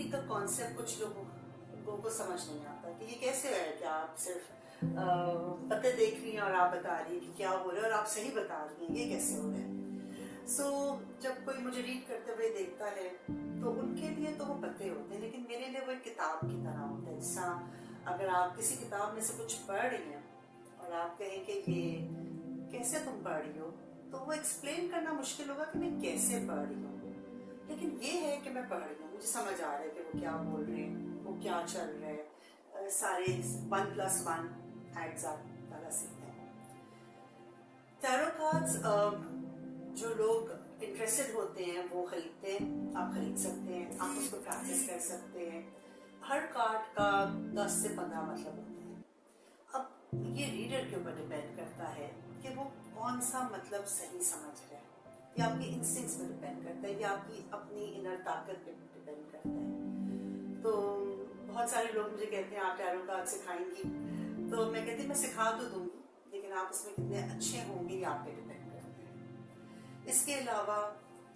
Positivity का concept कुछ लोगों को समझ नहीं आता कि ये कैसे है कि आप सिर्फ पते देख रही हैं और आप बता रही हैं कि क्या हो रहा है और आप सही बता रही हैं, ये कैसे हो रहा है। सो जब कोई मुझे रीड करते हुए देखता है तो उनके लिए तो वो पते होते हैं, लेकिन मेरे लिए वो एक किताब की तरह होता है। जैसा अगर आप किसी किताब में से कुछ पढ़ रही हैं और आप कहें कि ये कैसे तुम पढ़ रही हो, तो वो एक्सप्लेन करना मुश्किल होगा कि मैं कैसे पढ़ रही हूँ, लेकिन ये है कि मैं पढ़ रही हूँ, मुझे समझ आ रहा है कि वो क्या बोल रहे हैं, वो क्या चल रहा है, सारे 1+1 एड्स अप वाला सीखते हैं। टैरो कार्ड्स जो लोग इंटरेस्टेड होते हैं वो खरीदते हैं, आप खरीद सकते हैं, आप उसको प्रैक्टिस कर सकते हैं। हर कार्ड का 10 से 15 मतलब होते हैं। अब ये रीडर के ऊपर डिपेंड करता है कि वो कौन सा मतलब सही समझ रहे हैं, या आपकी इंस्टिंक्ट्स पर डिपेंड करता है, या आपकी अपनी इनर ताकत पे डिपेंड करता है। तो बहुत सारे लोग मुझे कहते हैं आप टैरो कार्ड सिखाएंगी, तो मैं कहती मैं सिखा तो दूंगी, लेकिन आप उसमें कितने अच्छे होंगे ये आप पे डिपेंड करते हैं। इसके अलावा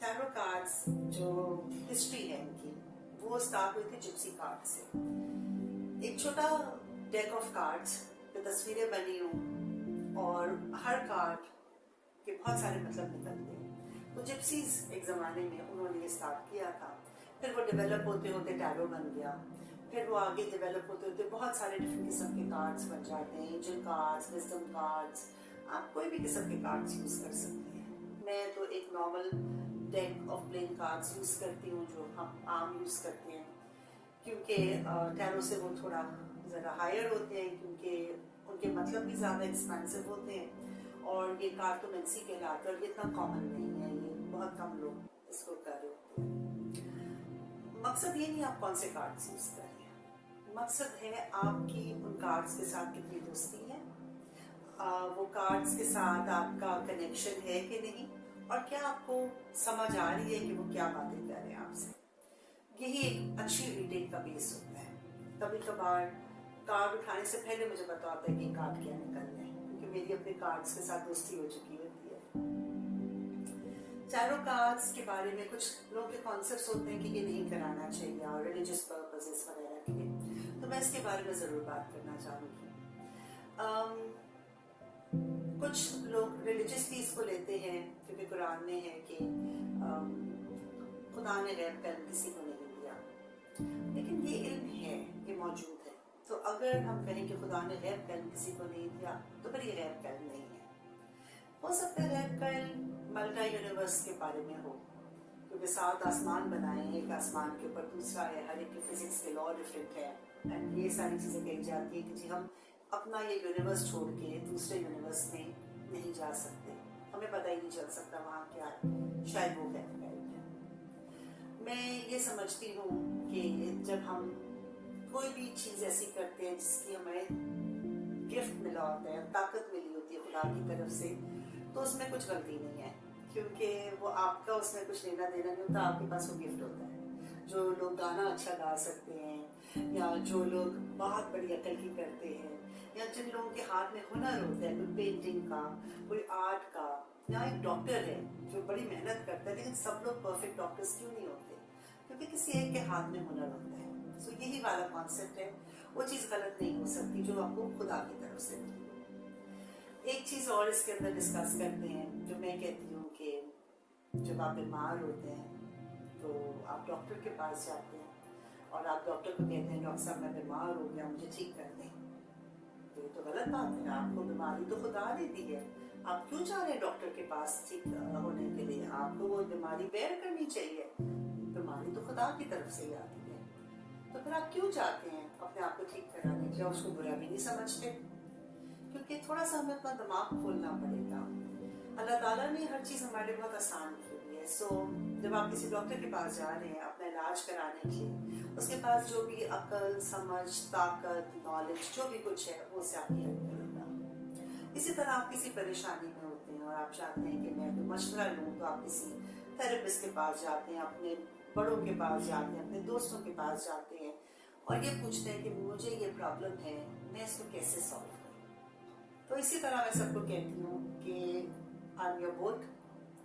टैरो कार्ड्स जो हिस्ट्री है इनकी, वो स्टार्ट हुई थी जिप्सी कार्ड से। एक छोटा डेक ऑफ कार्ड्स पे तस्वीरें बनी हों और हर कार्ड के बहुत सारे मतलब निकलते हैं। तो जिप्सीज एक ज़माने में उन्होंने ये स्टार्ट किया था, फिर वो डेवलप होते होते टैरो बन गया, फिर वो आगे डेवलप होते होते बहुत सारे डिफरेंट किस्म के कार्ड्स बन जाते हैं, एंजल कार्ड्स, विजडम कार्ड्स, आप कोई भी किस्म के कार्ड्स यूज़ कर सकते हैं। मैं तो एक normal deck of plain cards use करती हूँ जो हम आम यूज़ करते हैं, क्योंकि टैरो से वो थोड़ा ज़रा हायर होते हैं, क्योंकि उनके मतलब भी ज़्यादा एक्सपेंसिव होते हैं और ये कार्टोमेंसी कहलाता है और ये इतना कॉमन नहीं है, ये बहुत कम लोग इसको कर रहे होते हैं। मकसद ये नहीं आप कौन से कार्ड्स यूज़ कर रहे हैं, मकसद है आपकी उन कार्ड्स के साथ कितनी दोस्ती है, वो कार्ड्स के साथ आपका कनेक्शन है कि नहीं, और क्या आपको समझ आ रही है कि वो क्या बातें कर रहे हैं आपसे। यही एक अच्छी रीडिंग का बेस होता है। कभी कभार कार्ड उठाने से पहले मुझे पता होता है कि कार्ड क्या निकलना है, क्योंकि मेरी अपने कार्ड्स के साथ दोस्ती हो चुकी होती है। टैरो कार्ड्स के बारे में कुछ लोगों के कॉन्सेप्ट्स होते हैं कि ये नहीं कराना चाहिए और रिलीजियस पर्पसेस वगैरह के लिए, तो मैं इसके बारे में ज़रूर बात करना चाहूँगी। कुछ लोग रिलीजियस भी इसको लेते हैं, क्योंकि कुरान में है कि खुदा ने गैब का इल्म किसी को नहीं दिया, लेकिन ये इल्म है, ये मौजूद है। तो अगर हम कहें कि खुदा ने गैब का इल्म किसी को नहीं दिया, तो फिर ये गैब का इल्म नहीं है। हो सकता है गैब का इल्म मल्टी यूनिवर्स के बारे में हो, क्योंकि 7 आसमान बनाए, एक आसमान के ऊपर दूसरा है, हर एक के फिजिक्स के लॉ डिफरेंट है, एंड ये सारी चीज़ें कही जाती है कि जी हम अपना ये यूनिवर्स छोड़ के दूसरे यूनिवर्स में नहीं जा सकते, हमें पता ही नहीं चल सकता वहाँ क्या है, शायद वो गैब का इल्म है। मैं ये समझती हूँ कि जब हम कोई भी चीज़ ऐसी करते हैं जिसकी हमें गिफ्ट मिला होता है, ताकत मिली होती है खुदा की तरफ से, तो उसमें कुछ गलती नहीं है, क्योंकि वो आपका उसमें कुछ लेना देना नहीं होता, आपके पास वो गिफ्ट होता है। जो लोग गाना अच्छा गा सकते हैं, या जो लोग बहुत बड़ी अकल की करते हैं, या जिन लोगों के हाथ में हुनर होता है, कोई पेंटिंग का, कोई आर्ट का, या एक डॉक्टर है जो बड़ी मेहनत करता है, लेकिन सब लोग परफेक्ट डॉक्टर्स क्यों नहीं होते, क्योंकि किसी एक के हाथ में हुनर होता है। सो यही वाला कॉन्सेप्ट है, वो चीज़ गलत नहीं हो सकती जो आपको खुदा की तरफ से मिली। एक चीज़ और इसके अंदर डिस्कस करते हैं, जो मैं कहती हूँ कि जब आप बीमार होते हैं तो आप डॉक्टर के पास जाते हैं और आप डॉक्टर को कहते हैं डॉक्टर साहब मैं बीमार हो गया, मुझे ठीक कर दें, तो ये तो गलत बात है। आपको बीमारी तो खुदा ने दी है, आप क्यों जा रहे हैं डॉक्टर के पास ठीक होने के लिए, आपको वो बीमारी बेयर करनी चाहिए, बीमारी तो खुदा की तरफ से ही आती है, तो फिर आप क्यों चाहते हैं अपने आप को ठीक कराने के लिए, उसको बुरा भी नहीं समझते, क्योंकि थोड़ा सा हमें अपना दिमाग खोलना पड़ेगा। अल्लाह ताला ने हर चीज़ हमारे लिए बहुत आसान की हुई है। सो जब आप किसी डॉक्टर के पास जा रहे हैं अपना इलाज कराने के लिए, उसके पास जो भी अकल, समझ, ताकत, नॉलेज जो भी कुछ है वो उससे आपकी हेल्प करेगा। इसी तरह आप किसी परेशानी में होते हैं और आप चाहते हैं कि मैं कोई मशवरा लूँ, तो आप किसी थेरेपिस्ट के पास जाते हैं, अपने बड़ों के पास जाते हैं, अपने दोस्तों के पास जाते हैं और ये पूछते हैं कि मुझे ये प्रॉब्लम है, मैं इसको कैसे सॉल्व करूँ। तो इसी तरह मैं सबको कहती हूँ कि आई एम योर बोट,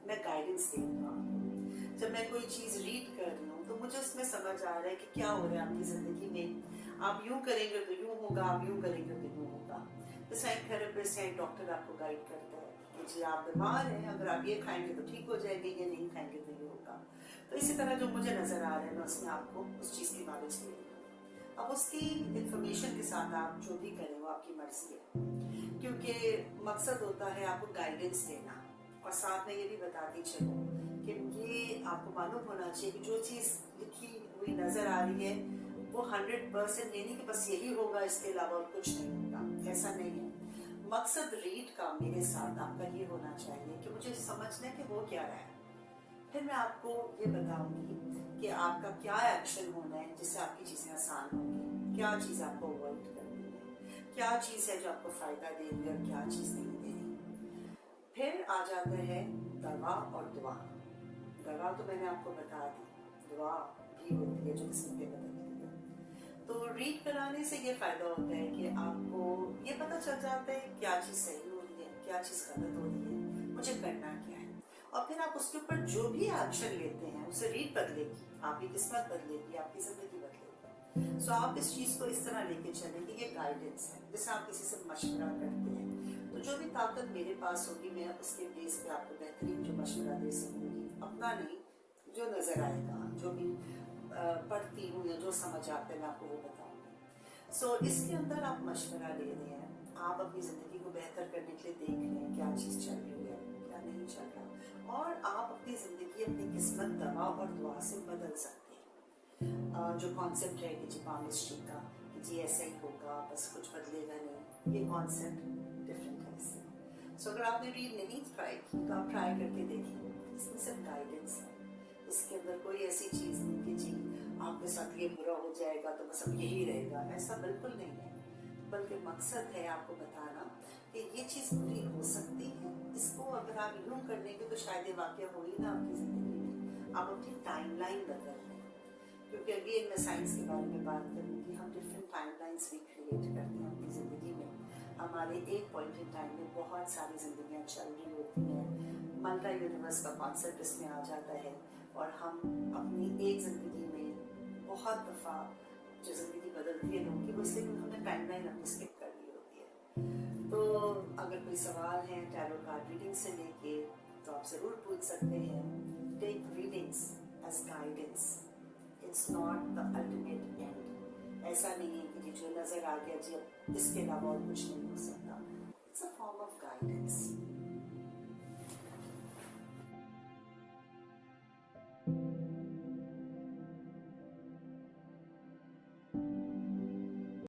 मैं गाइडेंस दे रहा हूँ। जब मैं कोई चीज़ रीड कर रही हूँ तो मुझे उसमें समझ आ रहा है कि क्या हो रहा है आपकी जिंदगी में, आप यूं करेंगे तो यूं होगा, आप यूं करेंगे तो यूं होगा। तो साइकोथेरेपिस्ट या डॉक्टर आपको गाइड करता है कि जी आप बीमार हैं, अगर आप ये खाएंगे तो ठीक हो जाएंगे, ये नहीं खाएंगे तो ये होगा। तो इसी तरह जो मुझे नजर आ रहा है मैं उसमें आपको उस चीज की नॉलेज दे रही हूँ। अब उसकी इंफॉर्मेशन के साथ आप जो भी करें वो आपकी मर्जी है, क्योंकि मकसद होता है आपको गाइडेंस देना, और साथ में ये भी बताती चलो कि ये आपको मालूम होना चाहिए कि जो चीज़ लिखी हुई नजर आ रही है वो 100% ये नहीं कि बस यही होगा इसके अलावा और कुछ नहीं होगा, ऐसा नहीं है। मकसद रीड का मेरे साथ आपका ये होना चाहिए कि मुझे समझना है कि हो क्या रहा है, फिर मैं आपको ये बताऊंगी कि आपका क्या एक्शन होना है जिससे आपकी चीज़ें आसान होंगी, क्या चीज़ आपको अवॉइड करनी है, क्या चीज़ है जो आपको फ़ायदा दे रही है और क्या चीज़ नहीं दे रही। फिर आ जाता है दवा और दुआ। दवा तो मैंने आपको बता दी, दुआ भी होती है जो किस्मत बदलती है। तो रीड कराने से ये फ़ायदा होता है कि आपको ये पता चल जाता है क्या चीज़ सही हो रही है, क्या चीज़ गलत हो रही है, मुझे करना क्या है, और फिर आप उसके ऊपर जो भी एक्शन लेते हैं उसे रीड बदलेगी, आपकी किस्मत बदलेगी, आपकी जिंदगी बदलेगी। सो आप इस चीज को इस तरह लेके चलें कि ये गाइडेंस है, जैसे आप किसी से मशवरा करते हैं तो जो भी ताकत मेरे पास होगी मैं उसके बेस पे आपको बेहतरीन जो मशवरा दे सकूंगी, अपना नहीं जो नजर आएगा, जो भी पढ़ती हूँ या जो समझ आते हैं मैं आपको वो बताऊंगी। सो इसके अंदर आप मशवरा ले रहे हैं, आप अपनी जिंदगी को बेहतर करने के लिए देख रहे हैं क्या चीज चल रही है क्या नहीं चल रहा, और आप अपनी जिंदगी अपनी किस्मत दवा और दुआ से बदल सकते हैं। जो कॉन्सेप्ट है कि जी पामिस्ट्री का कि जी ऐसा ही होगा बस कुछ बदलेगा नहीं, ये कॉन्सेप्ट डिफरेंट है इससे। सो अगर आपने रीड नहीं ट्राई की तो आप ट्राई करके देखिए, इसमें सिर्फ गाइडेंस है, इसके अंदर कोई ऐसी चीज नहीं कि जी आपके साथ ये बुरा हो जाएगा तो बस अब यही रहेगा, ऐसा बिल्कुल नहीं है। बल्कि मकसद है आपको बताना कि ये चीज बुरी हो सकती है, इसको अगर आप यूं कर लेंगे तो शायद ये वाकया हो ही ना आपकी जिंदगी में, आप अपनी टाइमलाइन बदल लें। क्योंकि अगेन मैं साइंस के बारे में बात करूँगी, हम डिफरेंट टाइमलाइंस भी क्रिएट करते हैं अपनी ज़िंदगी में। हमारे एक पॉइंट इन टाइम में बहुत सारी जिंदगियाँ चल रही होती हैं, मल्टी यूनिवर्स का कॉन्सेप्ट इसमें आ जाता है, और हम अपनी एक ज़िंदगी में बहुत दफ़ा जो ज़िंदगी बदलती है लोगों की वो इसलिए क्योंकि हमने टाइमलाइन अपनी स्किप कर ली होती है। तो अगर कोई सवाल है टैरो कार्ड रीडिंग से लेके तो आप ज़रूर पूछ सकते हैं। Take readings as guidance, it's not the ultimate end. ऐसा नहीं है कि जो नज़र आ गया जी अब इसके अलावा और कुछ नहीं हो सकता, it's a form of guidance.